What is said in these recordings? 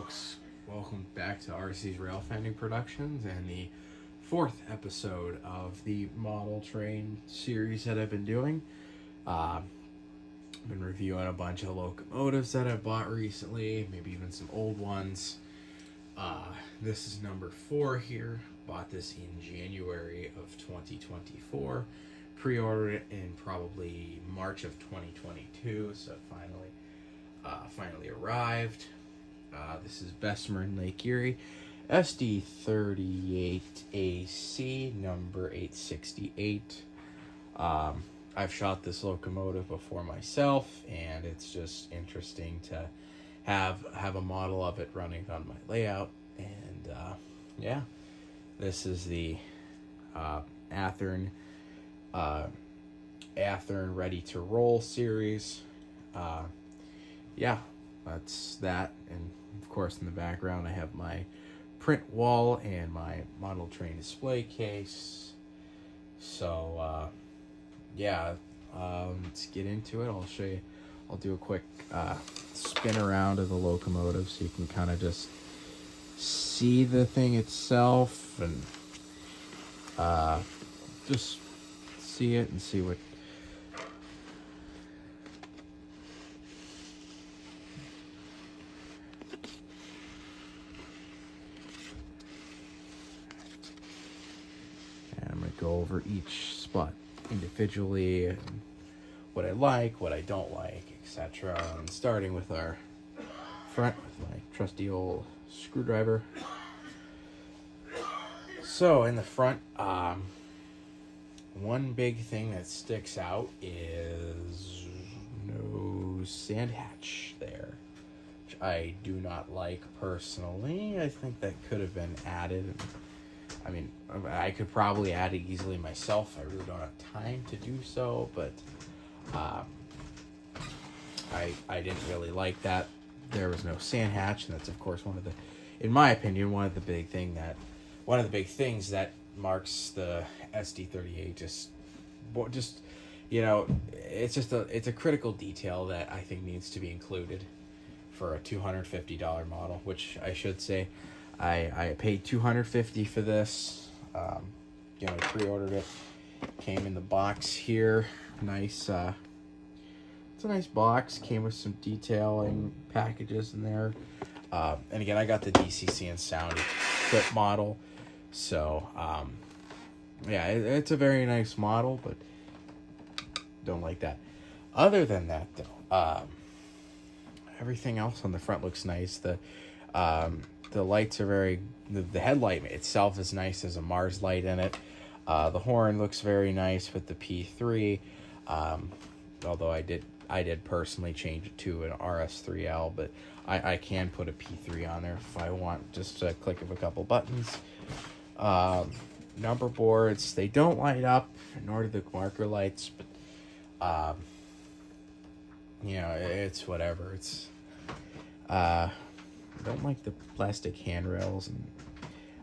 folks, welcome back to RC's Rail Fending Productions and the fourth episode of the model train series that I've been doing. I've been reviewing a bunch of locomotives that I've bought recently, maybe even some old ones. This is number 4 here. Bought this in January of 2024. Pre-ordered it in probably March of 2022, so it finally arrived. This is Bessemer in Lake Erie, SD38AC, number 868. I've shot this locomotive before myself, and it's just interesting to have a model of it running on my layout. And yeah, this is the Athern Ready to Roll series. Yeah, that's that. And of course, in the background, I have my print wall and my model train display case. So yeah, let's get into it. I'll show you. I'll do a quick spin around of the locomotive so you can kind of just see the thing itself and just see it and see what. And I'm going to go over each spot individually and what I like, what I don't like, etc. And starting with our front with my trusty old screwdriver. So in the front, one big thing that sticks out is no sand hatch there, which I do not like personally. I think that could have been added. I mean, I could probably add it easily myself. I really don't have time to do so, but I didn't really like that there was no sand hatch, and that's of course in my opinion, one of the big things that marks the SD38. Just it's a critical detail that I think needs to be included for a $250 model, which I should say I paid $250 for this. Again, I pre-ordered it. Came in the box here. Nice. It's a nice box. Came with some detailing packages in there. And again, I got the DCC and sound equipped model. So, yeah, it's a very nice model, but don't like that. Other than that, though, everything else on the front looks nice. The lights are the headlight itself is nice. There's a Mars light in it. The horn looks very nice with the P3. Although I did personally change it to an RS3L, but I can put a P3 on there if I want, just a click of a couple buttons. Number boards, they don't light up, nor do the marker lights, but it's whatever. It's I don't like the plastic handrails, and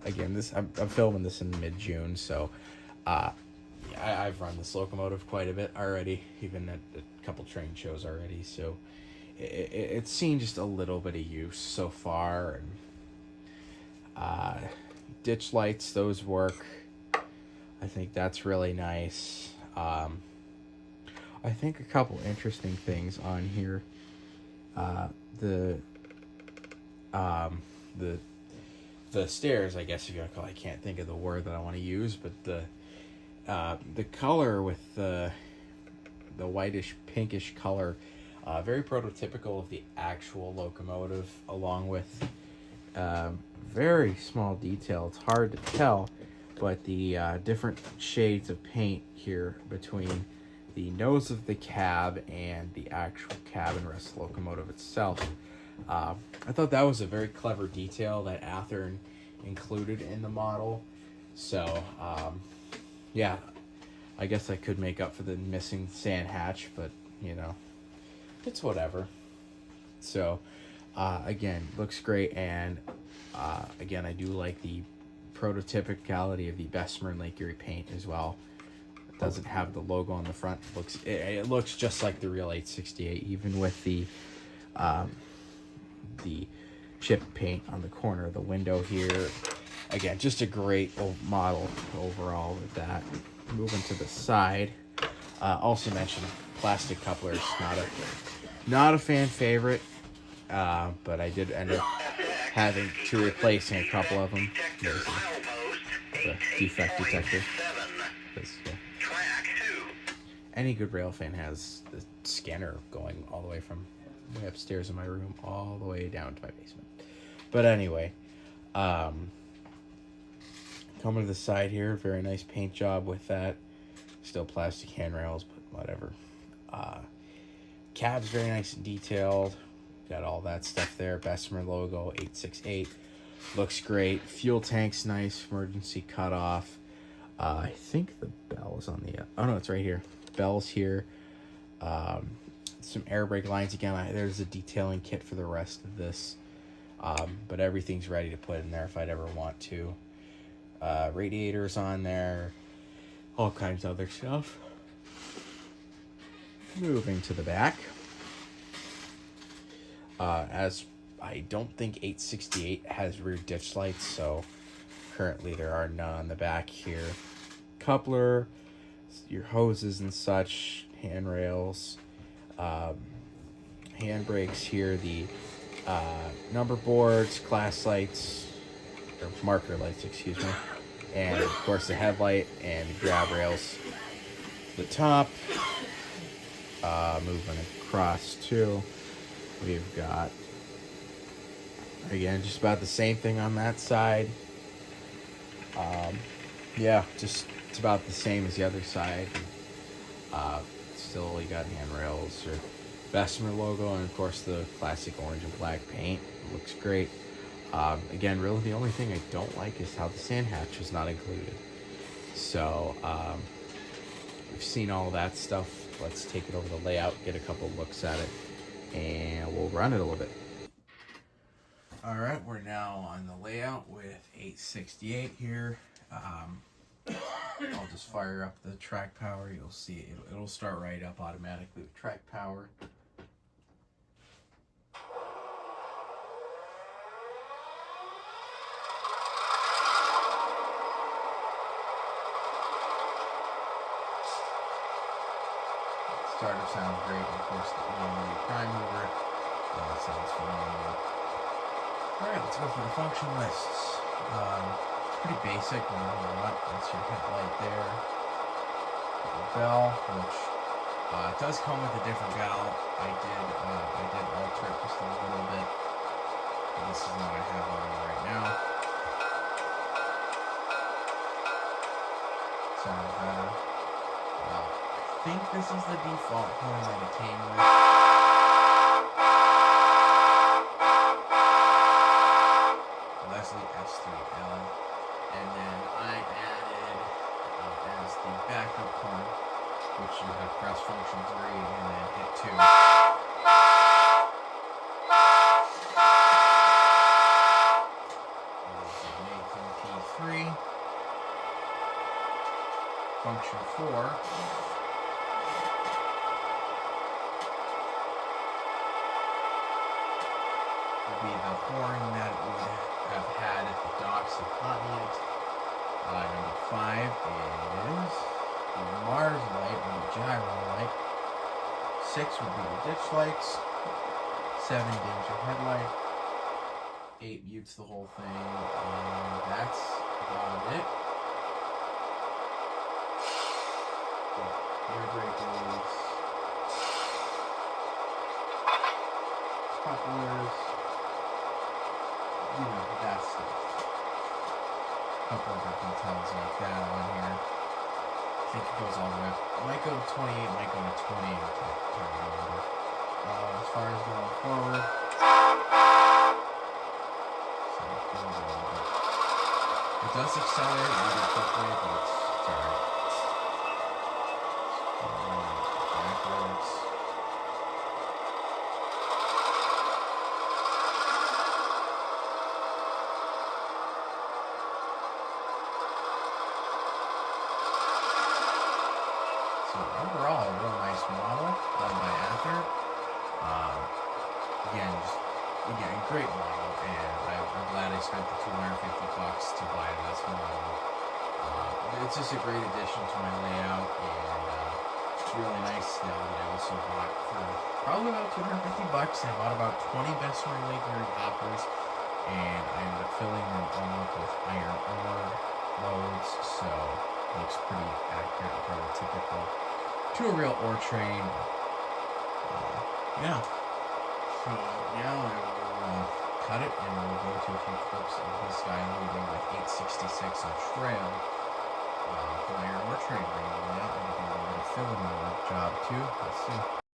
again, I'm filming this in mid-June, so I've run this locomotive quite a bit already, even at a couple train shows already, so it's seen just a little bit of use so far. And ditch lights, those work. I think that's really nice. I think a couple interesting things on here. The stairs, I guess if you want to call it, I can't think of the word that I want to use, but the color with the whitish pinkish color, very prototypical of the actual locomotive, along with very small detail. It's hard to tell, but the different shades of paint here between the nose of the cab and the actual cab and rest of the locomotive itself. I thought that was a very clever detail that Athern included in the model. So, yeah, I guess I could make up for the missing sand hatch, but, it's whatever. So, again, looks great, and, again, I do like the prototypicality of the Bessemer and Lake Erie paint as well. It doesn't have the logo on the front. It looks just like the real 868, even with the chip paint on the corner of the window here. Again, just a great model overall with that. Moving to the side, also mentioned plastic couplers. Not a fan favorite, but I did end up having to replacing a couple of them. There's the defect detector. Any good rail fan has the scanner going all the way from way upstairs in my room all the way down to my basement. But anyway, coming to the side here, very nice paint job with that. Still plastic handrails, but whatever. Cab's very nice and detailed. Got all that stuff there. Bessemer logo, 868. Looks great. Fuel tank's nice. Emergency cutoff. I think the bell is on the... oh, no, it's right here. Bell's here. Some air brake lines again. There's a detailing kit for the rest of this. But everything's ready to put in there if I'd ever want to. Radiators on there. All kinds of other stuff. Moving to the back. As I don't think 868 has rear ditch lights, so currently there are none on the back here. Coupler, your hoses and such, handrails, handbrakes here, the number boards, class lights, or marker lights, excuse me, and of course the headlight and the grab rails. The top, moving across too. We've got, again, just about the same thing on that side. Yeah, just it's about the same as the other side. Still, you got handrails or Bessemer logo, and of course the classic orange and black paint. It looks great. Again, really the only thing I don't like is how the sand hatch is not included. So, we've seen all that stuff. Let's take it over the layout, get a couple looks at it, and we'll run it a little bit. Alright, we're now on the layout with 868 here. I'll just fire up the track power. You'll see it'll start right up automatically with track power. Starter sounds great. Of course, the prime mover sounds phenomenal. Alright, let's go for the function lists. It's pretty basic, not a whole lot. That's your headlight there. The bell, which it does come with a different bell. I did alter it just a little bit. But this is what I have on right now. Sounds better. I think this is the default horn that it came with. SD38AC, and then I added as the backup horn, which you have press function 3 and then hit 2. Nathan P3. Function 4. Would be the horn that it would have had at the docks of Pontiac. Number 5 is the Mars light or the gyro light. 6 would be the ditch lights. 7 dims your headlight. 8 mutes the whole thing. And that's about it. Air brake release. Couplers. You know, that stuff. A couple other details like that on here. I think it goes all the way up. It might go to 28, might go to 20. I can't remember. As far as going forward. It does accelerate really quickly, but it's alright. Backwards. Overall, a real nice model done by Athern. Again, just again, great model, and I'm glad I spent the $250 to buy this model. It's just a great addition to my layout, and it's really nice now that I also bought for probably about $250. I bought about 20 Bessemer Lake Erie hoppers, and I ended up filling them all up with iron ore loads, so it looks pretty accurate and prototypical to a real ore train. Yeah. So now I will cut it, and we'll go to a few clips of this guy leaving with 866 on trail. For my iron ore train bringing that, and do a little bit of filling job too. Let's see.